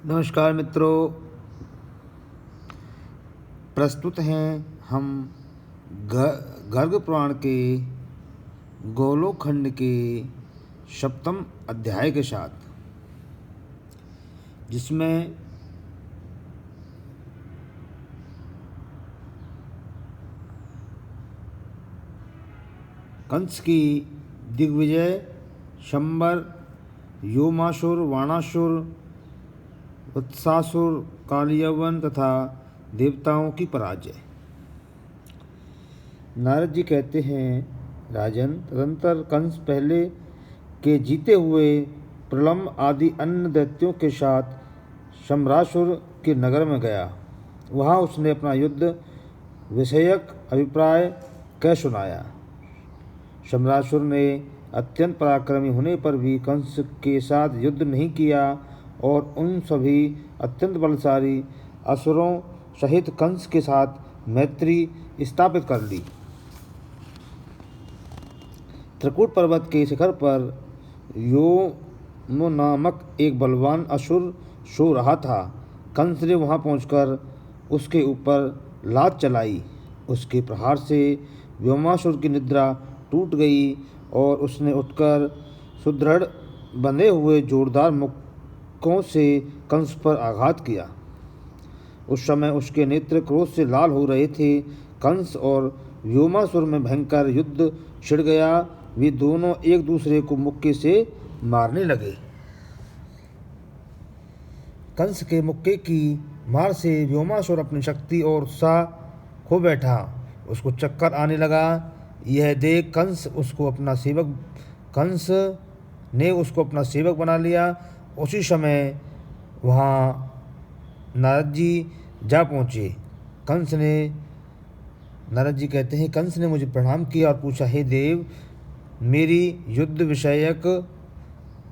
नमस्कार मित्रों, प्रस्तुत हैं हम गर्ग पुराण के गोलोकखंड के सप्तम अध्याय के साथ, जिसमें कंस की दिग्विजय, शंबर, योमासुर, वाणासुर, वत्सासुर, कालयवन तथा देवताओं की पराजय। नारद जी कहते हैं, राजन, तदंतर कंस पहले के जीते हुए प्रलंब आदि अन्य दैत्यों के साथ शम्रासुर के नगर में गया। वहाँ उसने अपना युद्ध विषयक अभिप्राय कह सुनाया। शम्रासुर ने अत्यंत पराक्रमी होने पर भी कंस के साथ युद्ध नहीं किया और उन सभी अत्यंत बलशाली असुरों सहित कंस के साथ मैत्री स्थापित कर ली। त्रिकूट पर्वत के शिखर पर योम नामक एक बलवान असुर सो रहा था। कंस ने वहां पहुंचकर उसके ऊपर लात चलाई। उसके प्रहार से व्योमासुर की निद्रा टूट गई और उसने उठकर सुदृढ़ बंधे हुए जोरदार मुक्कों से कंस पर आघात किया। उस समय उसके नेत्र क्रोध से लाल हो रहे थे। कंस और व्योमासुर में भयंकर युद्ध छिड़ गया। वे दोनों एक दूसरे को मुक्के से मारने लगे। कंस के मुक्के की मार से व्योमासुर अपनी शक्ति और उत्साह खो बैठा। उसको चक्कर आने लगा। यह देख कंस ने उसको अपना सेवक बना लिया। उसी समय वहाँ नारद जी जा पहुँचे। नारद जी कहते हैं, कंस ने मुझे प्रणाम किया और पूछा, हे देव, मेरी युद्ध विषयक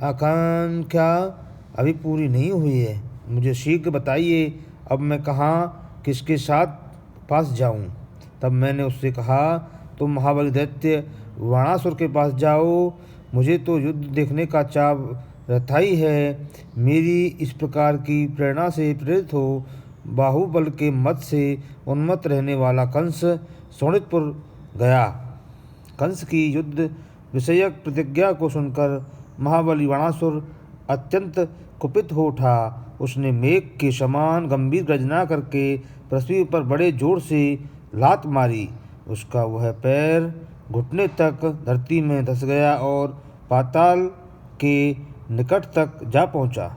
आकांक्षा अभी पूरी नहीं हुई है। मुझे शीघ्र बताइए, अब मैं कहाँ किसके साथ पास जाऊँ। तब मैंने उससे कहा, तुम महाबली दैत्य वाणासुर के पास जाओ। मुझे तो युद्ध देखने का चाव रहता ही है। मेरी इस प्रकार की प्रेरणा से प्रेरित हो बाहुबल के मत से उन्मत्त रहने वाला कंस शोणितपुर गया। कंस की युद्ध विषयक प्रतिज्ञा को सुनकर महाबली वाणासुर अत्यंत कुपित हो उठा। उसने मेघ के समान गंभीर गर्जना करके पृथ्वी पर बड़े जोर से लात मारी। उसका वह पैर घुटने तक धरती में धंस गया और पाताल के निकट तक जा पहुंचा।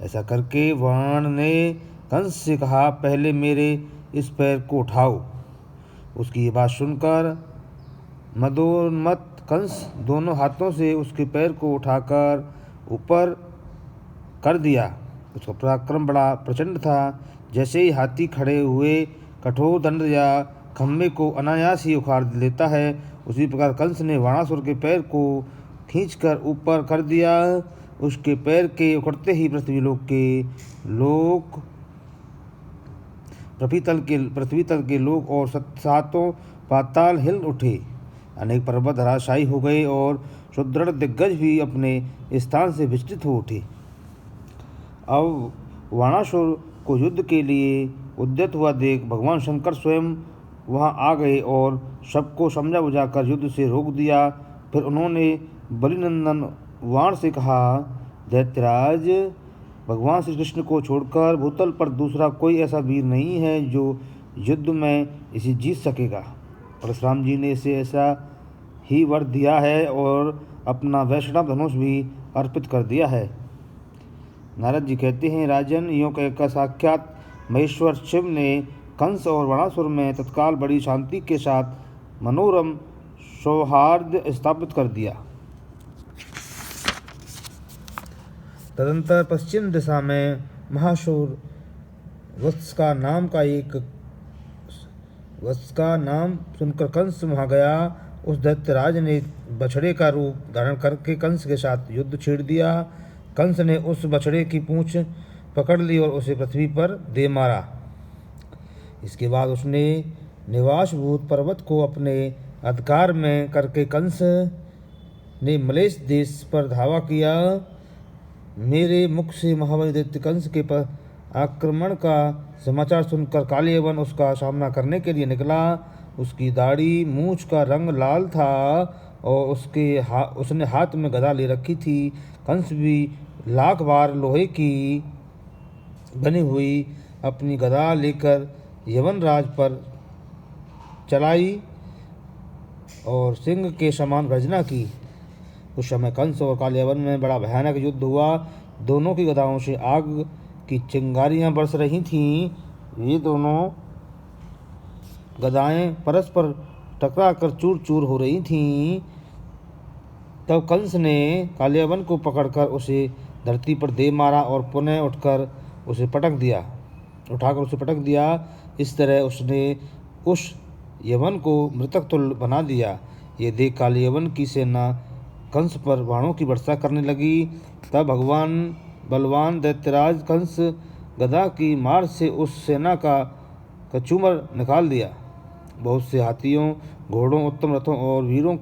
ऐसा करके वाण ने कंस से कहा, पहले मेरे इस पैर को उठाओ। उसकी ये बात सुनकर मदोन्मत्त कंस दोनों हाथों से उसके पैर को उठाकर ऊपर कर दिया। उसका पराक्रम बड़ा प्रचंड था। जैसे ही हाथी खड़े हुए कठोर दंड या खम्भे को अनायास ही उखाड़ लेता है, उसी प्रकार कंस ने वाणासुर के पैर को खींचकर ऊपर कर दिया। उसके पैर के उखड़ते ही पृथ्वी तल के लोक और सातों पाताल हिल उठे। अनेक पर्वत धराशायी हो गए और सुदृढ़ दिग्गज भी अपने स्थान से विचलित हो उठे। अब वाणासुर को युद्ध के लिए उद्यत हुआ देख भगवान शंकर स्वयं वहां आ गए और सबको समझा बुझाकर युद्ध से रोक दिया। फिर उन्होंने बलिनंदन वाण से कहा, दैत्यराज, भगवान श्री कृष्ण को छोड़कर भूतल पर दूसरा कोई ऐसा वीर नहीं है जो युद्ध में इसे जीत सकेगा। परशुराम जी ने इसे ऐसा ही वर दिया है और अपना वैष्णव धनुष भी अर्पित कर दिया है। नारद जी कहते हैं, राजन, यों कहकर साक्षात महेश्वर शिव ने कंस और वाणासुर में तत्काल बड़ी शांति के साथ मनोरम सौहार्द स्थापित कर दिया। तदंतर पश्चिम दिशा में महाशूर वत्स का नाम सुनकर कंस वहां गया। उस दैत्यराज ने बछड़े का रूप धारण करके कंस के साथ युद्ध छेड़ दिया। कंस ने उस बछड़े की पूंछ पकड़ ली और उसे पृथ्वी पर दे मारा। इसके बाद उसने निवासभूत पर्वत को अपने अधिकार में करके कंस ने मलेश देश पर धावा किया। मेरे मुख से महाबली दैत्य कंस के पर आक्रमण का समाचार सुनकर कालियवन उसका सामना करने के लिए निकला। उसकी दाढ़ी मूछ का रंग लाल था और उसने हाथ में गदा ले रखी थी। कंस भी लाख बार लोहे की बनी हुई अपनी गदा लेकर यवनराज पर चलाई और सिंह के समान गर्जना की। उस समय कंस और कालियवन में बड़ा भयानक युद्ध हुआ। दोनों की गदाओं से आग की चिंगारियां बरस रही थीं। ये दोनों गदाएं परस्पर टकरा कर चूर चूर हो रही थीं। तब कंस ने कालियवन को पकड़कर उसे धरती पर दे मारा और पुनः उठाकर उसे पटक दिया। इस तरह उसने उस यवन को मृतक तुल्य बना दिया। ये देख कालियवन की सेना कंस पर बाणों की वर्षा करने लगी। तब बलवान दैत्यराज कंस गदा की मार से उस सेना का कचूमर निकाल दिया। बहुत से हाथियों, घोड़ों, उत्तम रथों और वीरों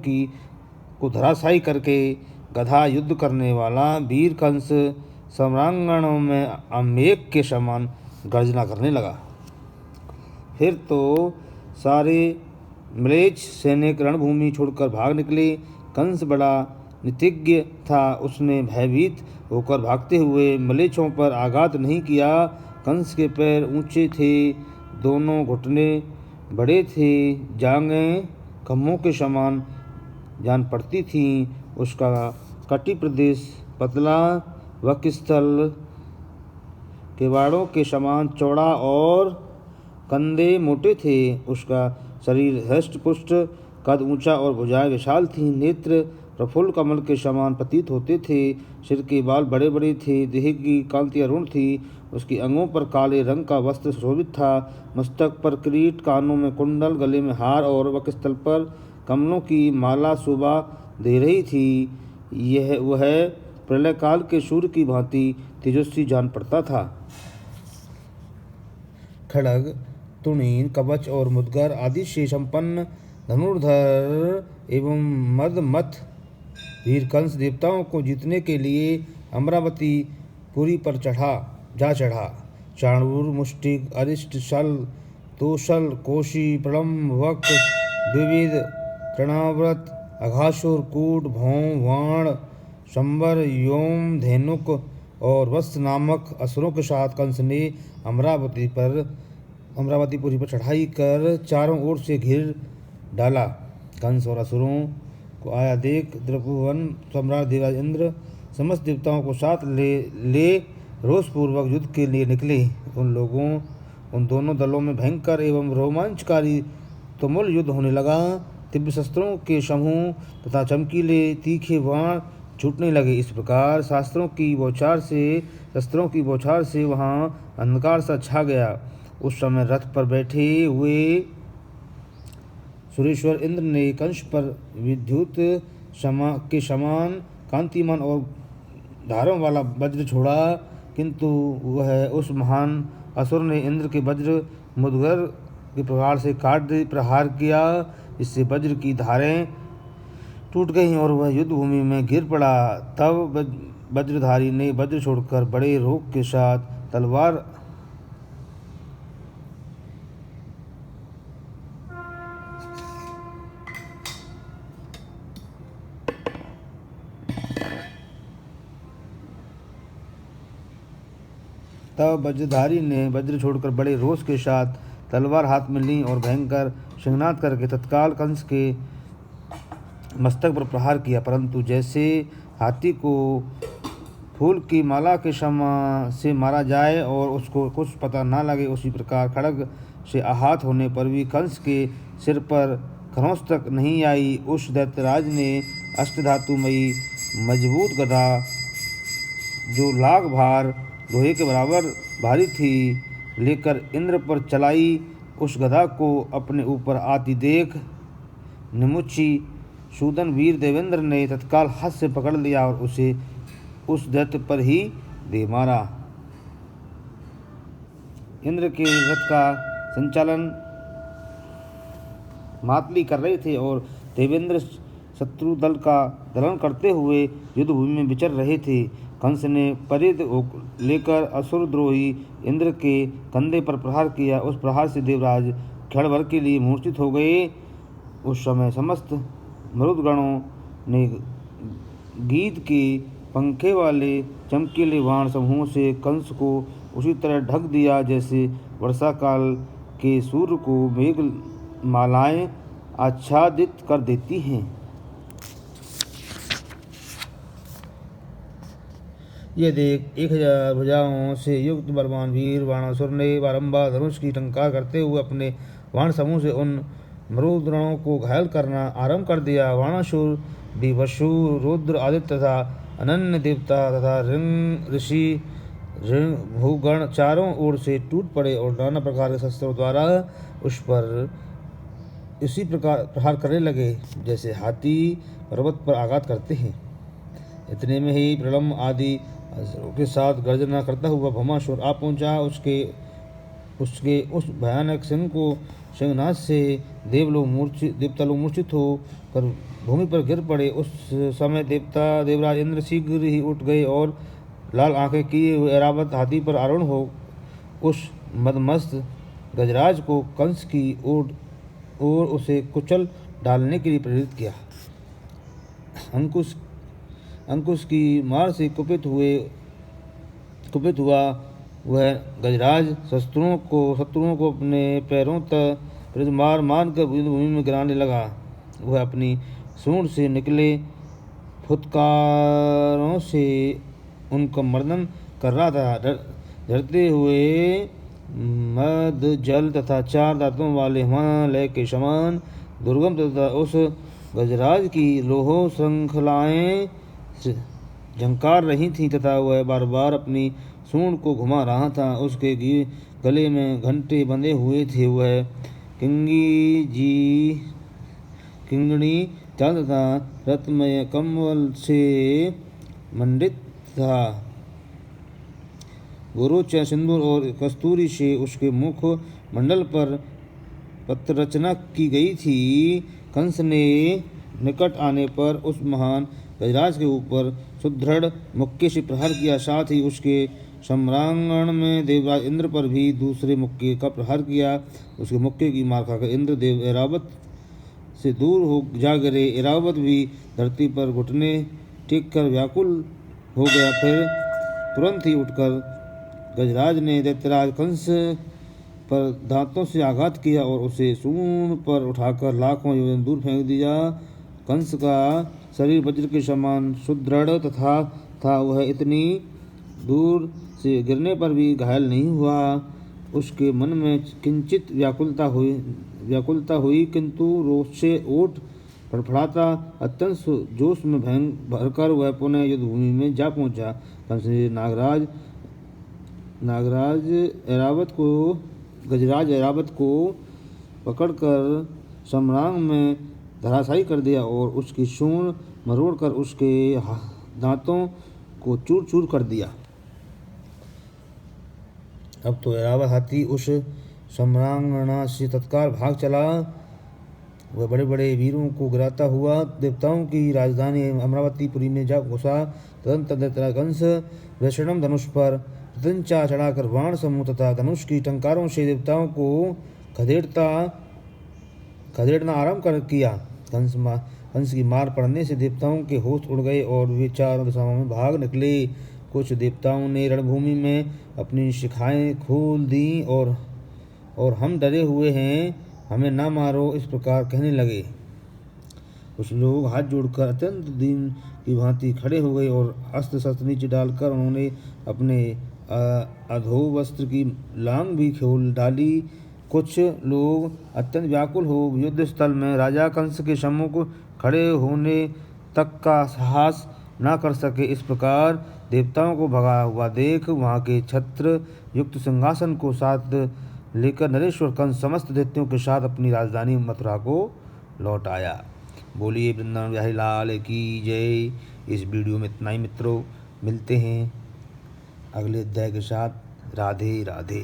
को धराशायी करके गधा युद्ध करने वाला वीर कंस सम्रांगणों में अमेघ के समान गर्जना करने लगा। फिर तो सारे म्लेच्छ सैनिक रणभूमि छोड़कर भाग निकले। कंस बड़ा नीतिज्ञ था। उसने भयभीत होकर भागते हुए म्लेच्छों पर आघात नहीं किया। कंस के पैर ऊंचे थे, दोनों घुटने बड़े थे, जांघें खम्भों के समान जान पड़ती थीं। उसका कटी प्रदेश पतला, वक्षस्थल किवाड़ों के समान चौड़ा और कंधे मोटे थे। उसका शरीर हष्ट-पुष्ट, कद ऊंचा और भुजाएं विशाल थीं। नेत्र प्रफुल्ल कमल के समान प्रतीत होते थे। सिर के बाल बड़े बड़े थे। देह की कांति अरुण थी। उसकी अंगों पर काले रंग का वस्त्र सुशोभित था। मस्तक पर किरीट, कानों में कुंडल, गले में हार और वक्षस्थल पर कमलों की माला शोभा दे रही थी। वह प्रलय काल के सूर्य की भांति तेजस्वी जान पड़ता था। खड्ग, तुणीन, कवच और मुद्गर आदि से संपन्न धनुर्धर एवं मदमथ वीर कंस देवताओं को जीतने के लिए अमरावती पुरी पर चढ़ा। चाणूर, मुष्टिक, अरिष्ट, शल, तोशल, कोशी, प्रलम्ब, वक, द्विविद, तृणाव्रत, अघासुर, कूट, भौम, वाण, शंबर, योम, धेनुक और वत्स नामक असुरों के साथ कंस ने अमरावतीपुरी पर चढ़ाई कर चारों ओर से घेर डाला। कंस और असुरों को आया देख द्रपुवन सम्राट देवराज इंद्र समस्त देवताओं को साथ ले रोषपूर्वक युद्ध के लिए निकले। उन दोनों दलों में भयंकर एवं रोमांचकारी तुमुल युद्ध होने लगा। दिव्य शस्त्रों के समूह तथा चमकीले तीखे बाण छूटने लगे। इस प्रकार शस्त्रों की बौछार से वहां अंधकार सा छा गया। उस समय रथ पर बैठे हुए सुरेश्वर इंद्र ने कंस पर विद्युत के समान कांतिमान और धारों वाला वज्र छोड़ा, किंतु उस महान असुर ने इंद्र के वज्र मुद्गर के प्रहार से प्रहार किया। इससे वज्र की धारें टूट गईं और वह युद्ध भूमि में गिर पड़ा। तब वज्रधारी ने वज्र छोड़कर बड़े रोग के साथ तलवार हाथ में ली और भयंकर सिंहनाद करके तत्काल कंस के मस्तक पर प्रहार किया। परंतु जैसे हाथी को फूल की माला के से मारा जाए और उसको कुछ पता ना लगे, उसी प्रकार खड्ग से आहत होने पर भी कंस के सिर पर खरोंच तक नहीं आई। उस दैत्यराज ने अष्टधातुमयी मजबूत गदा, जो लाख भार लोहे के बराबर भारी थी, लेकर इंद्र पर चलाई। उस गदा को अपने ऊपर आती देख निमुच्ची सूदन वीर देवेंद्र ने तत्काल हाथ से पकड़ लिया और उसे उस दैत्य पर ही दे मारा। इंद्र के रथ का संचालन मातली कर रहे थे और देवेंद्र शत्रु दल का दलन करते हुए युद्ध भूमि में विचर रहे थे। कंस ने परिध लेकर असुरद्रोही इंद्र के कंधे पर प्रहार किया। उस प्रहार से देवराज क्षण भर के लिए मूर्छित हो गए। उस समय समस्त मरुदगणों ने गीत के पंखे वाले चमकीले बाण समूह से कंस को उसी तरह ढक दिया जैसे वर्षा काल के सूर्य को मेघ मालाएं आच्छादित कर देती हैं। यह देख 1000 भुजाओं से युक्त बलवान वीर बाणासुर ने बारंबार धनुष की टंकार करते हुए अपने बाण समूह से उन मरुदगणों को घायल करना आरंभ कर दिया। बाणासुर विवशु रुद्र आदित्य तथा अनन्य देवता तथा ऋषि भूगण चारों ओर से टूट पड़े और नाना प्रकार के शस्त्रों द्वारा उस पर इसी प्रकार प्रहार करने लगे जैसे हाथी पर्वत पर आघात करते हैं। इतने में ही प्रलंब आदि के साथ गर्जना करता हुआ भौमासुर आ पहुंचा। उसके उस भयानक सिंहनाद से देवता लोग मूर्छित होकर भूमि पर गिर पड़े। उस समय देवराज इंद्र शीघ्र ही उठ गए और लाल आंखें किए हुए ऐरावत हाथी पर आरूढ़ हो उस मदमस्त गजराज को कंस की ओर उसे कुचल डालने के लिए प्रेरित किया। अंकुश की मार से कुपित हुआ वह गजराज शत्रुओं को अपने पैरों तक मार कर भूमि में गिराने लगा। वह अपनी सूंड से निकले फुत्कारों से उनका मर्दन कर रहा था। झरते हुए मद जल तथा 4 दांतों वाले हिमालय के समान दुर्गम तथा उस गजराज की लोह श्रृंखलाएं झंकार रही थीं तथा वह बार बार अपनी सूंड को घुमा रहा था। उसके गले में घंटे बंधे हुए थे। वह किंगणी चाल तथा रत्नमय कमल से मंडित था। गुरुचय सिंदूर और कस्तूरी से उसके मुख मंडल पर पत्ररचना की गई थी। कंस ने निकट आने पर उस महान गजराज के ऊपर सुदृढ़ मुक्के से प्रहार किया। साथ ही उसके सम्रांगण में देवराज इंद्र पर भी दूसरे मुक्के का प्रहार किया। उसके मुक्के की मार खाकर इंद्र देव ऐरावत से दूर हो जा गिरे। ऐरावत भी धरती पर घुटने टेक कर व्याकुल हो गया। फिर तुरंत ही उठकर गजराज ने दैत्यराज कंस पर दांतों से आघात किया और उसे सूंड पर उठाकर लाखों योजन दूर फेंक दिया। कंस का शरीर वज्र के समान सुदृढ़ था। वह इतनी दूर से गिरने पर भी घायल नहीं हुआ। उसके मन में किंचित व्याकुलता हुई किंतु रोष से ओठ फड़फड़ाता अत्यंत जोश में भरकर वह पुनः युद्ध भूमि में जा पहुंचा। कंस ने गजराज ऐरावत को पकड़कर सम्रांग में धराशायी कर दिया और उसकी सूंड मरोड़कर उसके दांतों को चूर चूर कर दिया। अब तो ऐरावत हाथी उस सम्रांगना से तत्काल भाग चला। वह बड़े बड़े वीरों को गिराता हुआ देवताओं की राजधानी अमरावतीपुरी में जा घुसा। तदनंतर कंस वैष्णव धनुष पर प्रत्यंचा चढ़ाकर बाण समूह तथा धनुष की टंकारों से देवताओं को खदेड़ना आरंभ कर किया। कंस की मार पड़ने से देवताओं के होश उड़ गए और वे चारों दिशाओं में भाग निकले। कुछ देवताओं ने रणभूमि में अपनी शिखाएं खोल दी और हम डरे हुए हैं, हमें ना मारो, इस प्रकार कहने लगे। कुछ लोग हाथ जोड़कर अत्यंत दीन की भांति खड़े हो गए और अस्त्र शस्त्र नीचे डालकर उन्होंने अपने अधोवस्त्र की लांग भी खोल डाली। कुछ लोग अत्यंत व्याकुल हो युद्ध स्थल में राजा कंस के सम्मुख खड़े होने तक का साहस न कर सके। इस प्रकार देवताओं को भगा हुआ देख वहां के छत्र युक्त सिंहासन को साथ लेकर नरेश्वर कंस समस्त दैत्यों के साथ अपनी राजधानी मथुरा को लौट आया। बोलिए वृंदावन बिहारी लाल की जय। इस वीडियो में इतना ही मित्रों, मिलते हैं अगले अध्याय के साथ। राधे राधे।